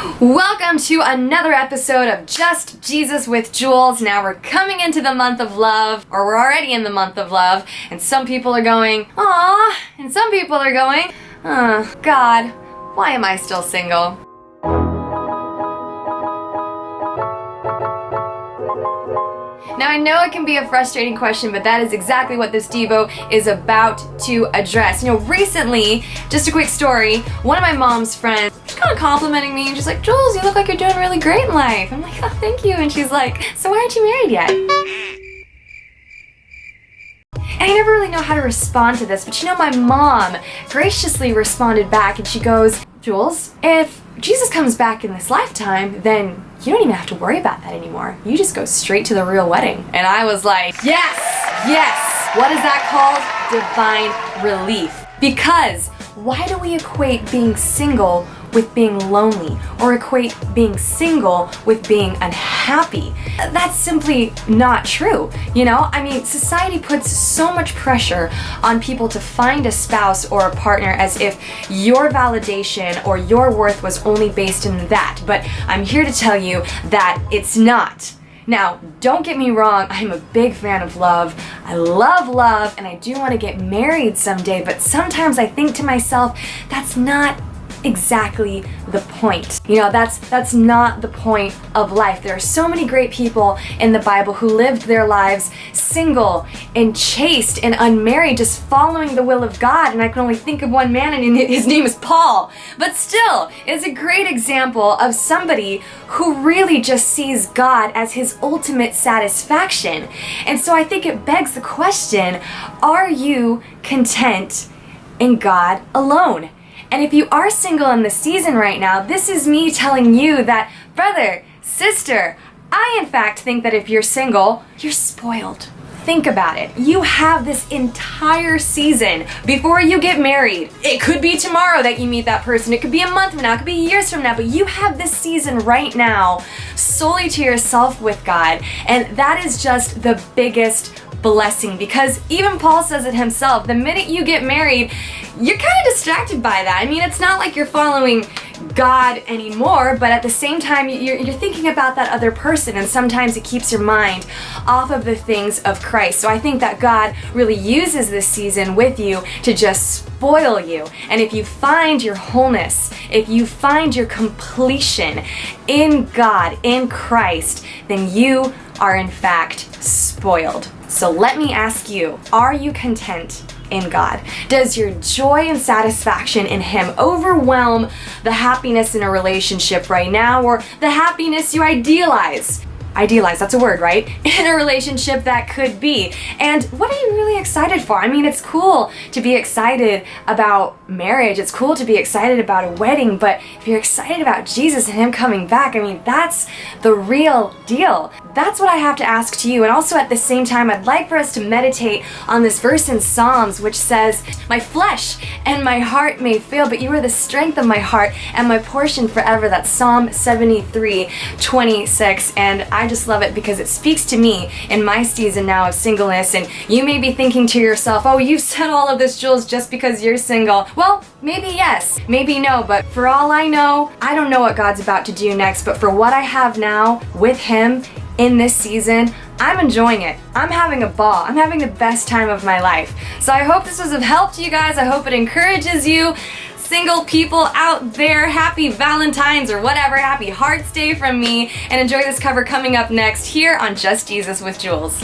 Welcome to another episode of Just Jesus with Julz. Now we're coming into the month of love, or we're already in the month of love, and some people are going, "Aw," and some people are going, God, why am I still single? Now I know it can be a frustrating question, but that is exactly what this Devo is about to address. Recently, just a quick story, one of my mom's friends, she's kind of complimenting me, and she's like, "Julz, you look like you're doing really great in life." I'm like, "Oh, thank you." And she's like, "So why aren't you married yet?" And I never really know how to respond to this, but my mom graciously responded back, and she goes, "Julz, if Jesus comes back in this lifetime, then you don't even have to worry about that anymore. You just go straight to the real wedding." And I was like, yes. What is that called? Divine relief. Because why do we equate being single with being lonely, or equate being single with being unhappy? That's simply not true. Society puts so much pressure on people to find a spouse or a partner as if your validation or your worth was only based in that. But I'm here to tell you that it's not. Now, don't get me wrong, I'm a big fan of love. I love love, and I do want to get married someday, but sometimes I think to myself, that's not exactly the point. That's not the point of life. There are so many great people in the Bible who lived their lives single and chaste and unmarried, just following the will of God, and I can only think of one man, and his name is Paul. But still, it's a great example of somebody who really just sees God as his ultimate satisfaction. And so I think it begs the question, are you content in God alone? And if you are single in this season right now, this is me telling you that, brother, sister, I in fact think that if you're single, you're spoiled. Think about it. You have this entire season before you get married. It could be tomorrow that you meet that person. It could be a month from now. It could be years from now. But you have this season right now solely to yourself with God. And that is just the biggest blessing, because even Paul says it himself, the minute you get married, you're kind of distracted by that. It's not like you're following God anymore, but at the same time, you're thinking about that other person, and sometimes it keeps your mind off of the things of Christ. So I think that God really uses this season with you to just spoil you. And if you find your wholeness, if you find your completion in God, in Christ, then you are in fact spoiled. So let me ask you, are you content in God? Does your joy and satisfaction in Him overwhelm the happiness in a relationship right now, or the happiness you idealize? Idealize, that's a word, right? In a relationship that could be. And what are you really excited for? It's cool to be excited about marriage. It's cool to be excited about a wedding, but if you're excited about Jesus and Him coming back, that's the real deal. That's what I have to ask to you. And also at the same time, I'd like for us to meditate on this verse in Psalms, which says, "My flesh and my heart may fail, but you are the strength of my heart and my portion forever." That's Psalm 73:26. And I just love it because it speaks to me in my season now of singleness. And you may be thinking to yourself, "Oh, you've said all of this, Julz, just because you're single." Well, maybe yes, maybe no, but for all I know, I don't know what God's about to do next, but for what I have now with Him in this season, I'm enjoying it. I'm having a ball. I'm having the best time of my life. So I hope this was of help to you guys. I hope it encourages you. Single people out there, happy Valentine's or whatever, happy Hearts Day from me, and enjoy this cover coming up next here on Just Jesus with Julz.